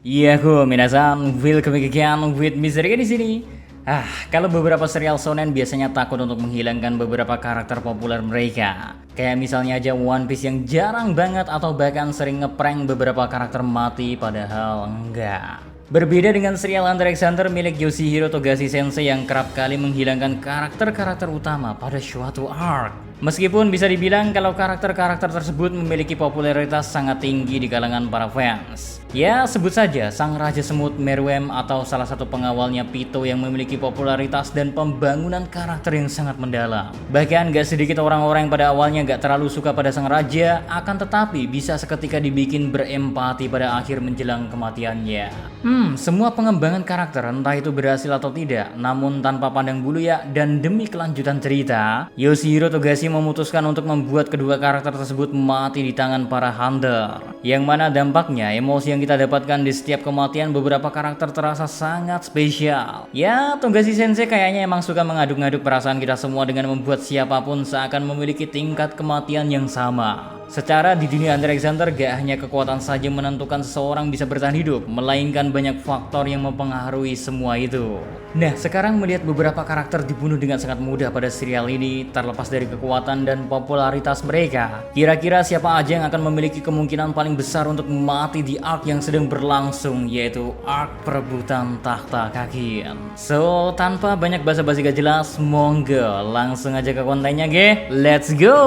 Iya aku minasan, welcome again with Mister di sini. Kalau beberapa serial shonen biasanya takut untuk menghilangkan beberapa karakter populer mereka. Kayak misalnya aja One Piece yang jarang banget atau bahkan sering ngeprank beberapa karakter mati padahal enggak. Berbeda dengan serial Hunter x Hunter milik Yoshihiro Togashi Sensei yang kerap kali menghilangkan karakter-karakter utama pada suatu arc. Meskipun bisa dibilang kalau karakter-karakter tersebut memiliki popularitas sangat tinggi di kalangan para fans. Ya, sebut saja Sang Raja Semut Meruem atau salah satu pengawalnya Pito yang memiliki popularitas dan pembangunan karakter yang sangat mendalam. Bahkan gak sedikit orang-orang yang pada awalnya gak terlalu suka pada Sang Raja, akan tetapi bisa seketika dibikin berempati pada akhir menjelang kematiannya. Semua pengembangan karakter entah itu berhasil atau tidak, namun tanpa pandang bulu ya, dan demi kelanjutan cerita, Yoshihiro Togashi memutuskan untuk membuat kedua karakter tersebut mati di tangan para hunter. Yang mana dampaknya emosi yang kita dapatkan di setiap kematian beberapa karakter terasa sangat spesial. Ya, Togashi Sensei kayaknya emang suka mengaduk-ngaduk perasaan kita semua dengan membuat siapapun seakan memiliki tingkat kematian yang sama. Secara di dunia Hunter x Hunter gak hanya kekuatan saja menentukan seseorang bisa bertahan hidup, melainkan banyak faktor yang mempengaruhi semua itu. Nah, sekarang melihat beberapa karakter dibunuh dengan sangat mudah pada serial ini, terlepas dari kekuatan dan popularitas mereka. Kira-kira siapa aja yang akan memiliki kemungkinan paling besar untuk mati di arc yang sedang berlangsung, yaitu arc perebutan tahta Kakin. So, tanpa banyak basa-basi gak jelas, monggo langsung aja ke kontennya ge. Let's go!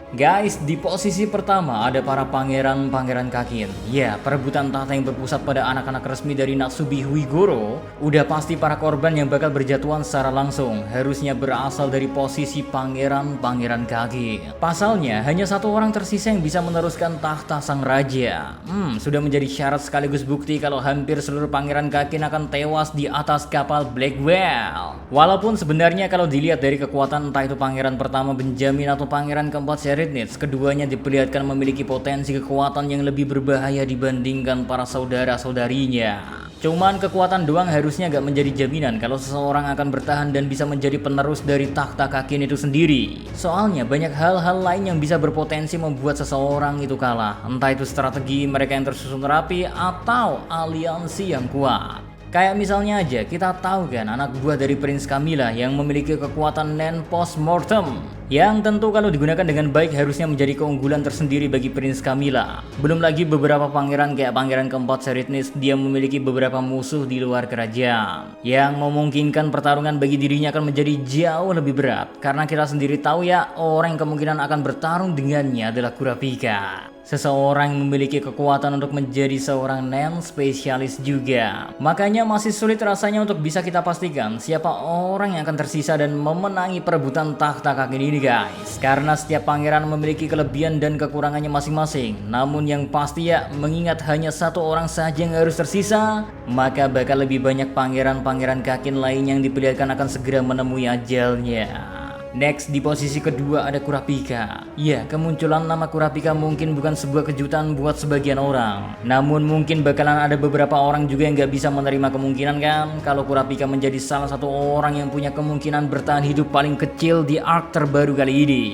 Guys, di posisi pertama ada para pangeran-pangeran Kakin. Ya, perebutan tahta yang berpusat pada anak-anak resmi dari Natsubi Huigoro. Udah pasti para korban yang bakal berjatuhan secara langsung harusnya berasal dari posisi pangeran-pangeran Kakin. Pasalnya, hanya satu orang tersisa yang bisa meneruskan tahta sang raja. Sudah menjadi syarat sekaligus bukti kalau hampir seluruh pangeran Kakin akan tewas di atas kapal Blackwell. Walaupun sebenarnya kalau dilihat dari kekuatan entah itu pangeran pertama Benjamin atau pangeran keempat keduanya diperlihatkan memiliki potensi kekuatan yang lebih berbahaya dibandingkan para saudara-saudarinya. Cuman kekuatan doang harusnya gak menjadi jaminan kalau seseorang akan bertahan dan bisa menjadi penerus dari tahta Kakin itu sendiri. Soalnya banyak hal-hal lain yang bisa berpotensi membuat seseorang itu kalah. Entah itu strategi mereka yang tersusun rapi atau aliansi yang kuat. Kayak misalnya aja kita tahu kan anak buah dari Prince Camilla yang memiliki kekuatan Nen Postmortem, yang tentu kalau digunakan dengan baik harusnya menjadi keunggulan tersendiri bagi Prince Camilla. Belum lagi beberapa pangeran kayak pangeran keempat Seritnis, dia memiliki beberapa musuh di luar kerajaan yang memungkinkan pertarungan bagi dirinya akan menjadi jauh lebih berat. Karena kita sendiri tahu ya, orang yang kemungkinan akan bertarung dengannya adalah Kurapika. Seseorang yang memiliki kekuatan untuk menjadi seorang Nen spesialis juga. Makanya masih sulit rasanya untuk bisa kita pastikan siapa orang yang akan tersisa dan memenangi perebutan tahta Kakin ini guys. Karena setiap pangeran memiliki kelebihan dan kekurangannya masing-masing. Namun yang pasti ya, mengingat hanya satu orang saja yang harus tersisa, maka bakal lebih banyak pangeran-pangeran Kakin lain yang diperlihatkan akan segera menemui ajalnya. Next, di posisi kedua ada Kurapika. Ya, kemunculan nama Kurapika mungkin bukan sebuah kejutan buat sebagian orang. Namun mungkin bakalan ada beberapa orang juga yang gak bisa menerima kemungkinan kan kalau Kurapika menjadi salah satu orang yang punya kemungkinan bertahan hidup paling kecil di arc terbaru kali ini.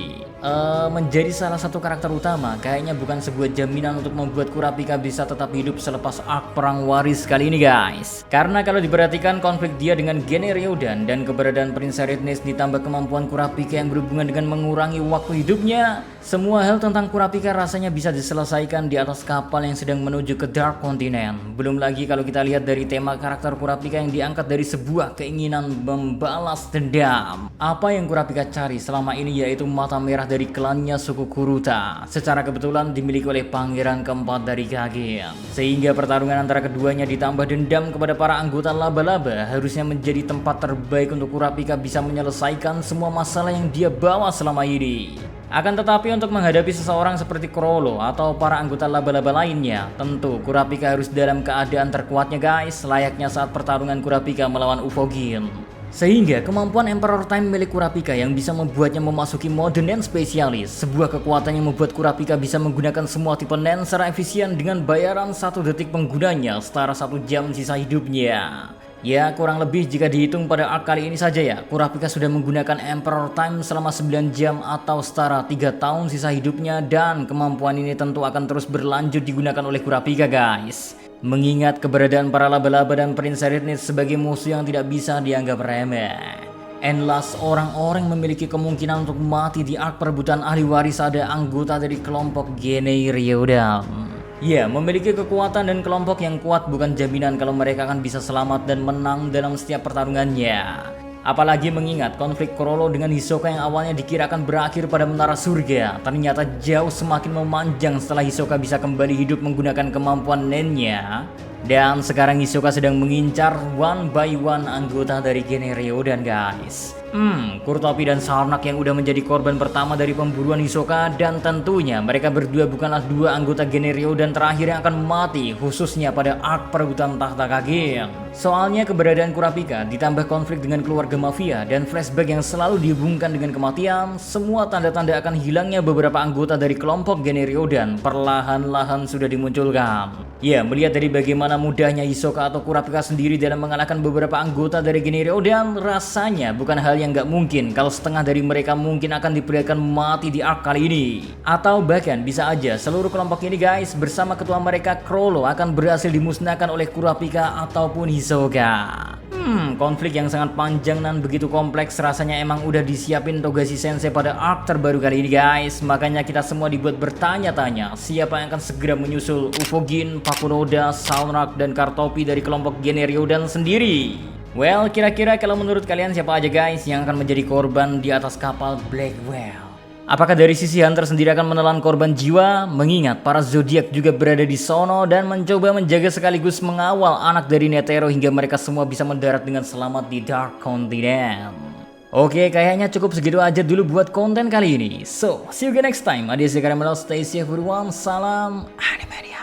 Menjadi salah satu karakter utama kayaknya bukan sebuah jaminan untuk membuat Kurapika bisa tetap hidup selepas arc perang waris kali ini guys. Karena kalau diperhatikan konflik dia dengan Gene Ryodan dan keberadaan Prince Seritnis ditambah kemampuan Kurapika yang berhubungan dengan mengurangi waktu hidupnya, semua hal tentang Kurapika rasanya bisa diselesaikan di atas kapal yang sedang menuju ke Dark Continent. Belum lagi kalau kita lihat dari tema karakter Kurapika yang diangkat dari sebuah keinginan membalas dendam. Apa yang Kurapika cari selama ini yaitu mata merah dari klannya suku Kuruta, secara kebetulan dimiliki oleh pangeran keempat dari Kakin. Sehingga pertarungan antara keduanya ditambah dendam kepada para anggota laba-laba harusnya menjadi tempat terbaik untuk Kurapika bisa menyelesaikan semua masalah yang dia bawa selama ini. Akan tetapi untuk menghadapi seseorang seperti Chrollo atau para anggota laba-laba lainnya, tentu Kurapika harus dalam keadaan terkuatnya guys, layaknya saat pertarungan Kurapika melawan Ufogin. Sehingga kemampuan Emperor Time milik Kurapika yang bisa membuatnya memasuki mode Nen spesialis, sebuah kekuatan yang membuat Kurapika bisa menggunakan semua tipe Nen secara efisien dengan bayaran 1 detik penggunanya setara 1 jam sisa hidupnya. Ya, kurang lebih jika dihitung pada arc kali ini saja ya, Kurapika sudah menggunakan Emperor Time selama 9 jam atau setara 3 tahun sisa hidupnya, dan kemampuan ini tentu akan terus berlanjut digunakan oleh Kurapika guys. mengingat keberadaan para laba-laba dan Prince Zenith sebagai musuh yang tidak bisa dianggap remeh. Endless, orang-orang memiliki kemungkinan untuk mati di arc perebutan ahli waris ada anggota dari kelompok Gene Ryodan. Ya, memiliki kekuatan dan kelompok yang kuat bukan jaminan kalau mereka akan bisa selamat dan menang dalam setiap pertarungannya. Apalagi mengingat konflik Chrollo dengan Hisoka yang awalnya dikirakan berakhir pada Menara Surga, ternyata jauh semakin memanjang setelah Hisoka bisa kembali hidup menggunakan kemampuan Nen-nya. Dan sekarang Hisoka sedang mengincar one by one anggota dari Gene Ryodan, guys. Kurtopi dan Sarnak yang udah menjadi korban pertama dari pemburuan Hisoka, dan tentunya mereka berdua bukanlah dua anggota Gene Ryodan terakhir yang akan mati, khususnya pada arc perebutan tahta Kagen. Soalnya keberadaan Kurapika ditambah konflik dengan keluarga mafia dan flashback yang selalu dihubungkan dengan kematian, semua tanda-tanda akan hilangnya beberapa anggota dari kelompok Gene Ryodan perlahan-lahan sudah dimunculkan. Ya, melihat dari bagaimana mudahnya Hisoka atau Kurapika sendiri dalam mengalahkan beberapa anggota dari Gene Ryodan, rasanya bukan hal yang nggak mungkin kalau setengah dari mereka mungkin akan diperlihatkan mati di arc kali ini. Atau bahkan bisa aja seluruh kelompok ini, guys, bersama ketua mereka Chrollo akan berhasil dimusnahkan oleh Kurapika ataupun Hisoka. Konflik yang sangat panjang dan begitu kompleks, rasanya emang udah disiapin Togashi Sensei pada arc terbaru kali ini, guys. Makanya kita semua dibuat bertanya-tanya siapa yang akan segera menyusul Ufogin, Pakunoda, Sarnak, dan Kurtopi dari kelompok Gene Ryodan sendiri. Well, kira-kira kalau menurut kalian siapa aja, guys, yang akan menjadi korban di atas kapal Black Whale? Apakah dari sisi Hunter sendiri akan menelan korban jiwa? Mengingat para zodiak juga berada di sono dan mencoba menjaga sekaligus mengawal anak dari Netero hingga mereka semua bisa mendarat dengan selamat di Dark Continent. Oke, kayaknya cukup segitu aja dulu buat konten kali ini. So, see you again next time. Adios ya, stay safe everyone. Salam Animania.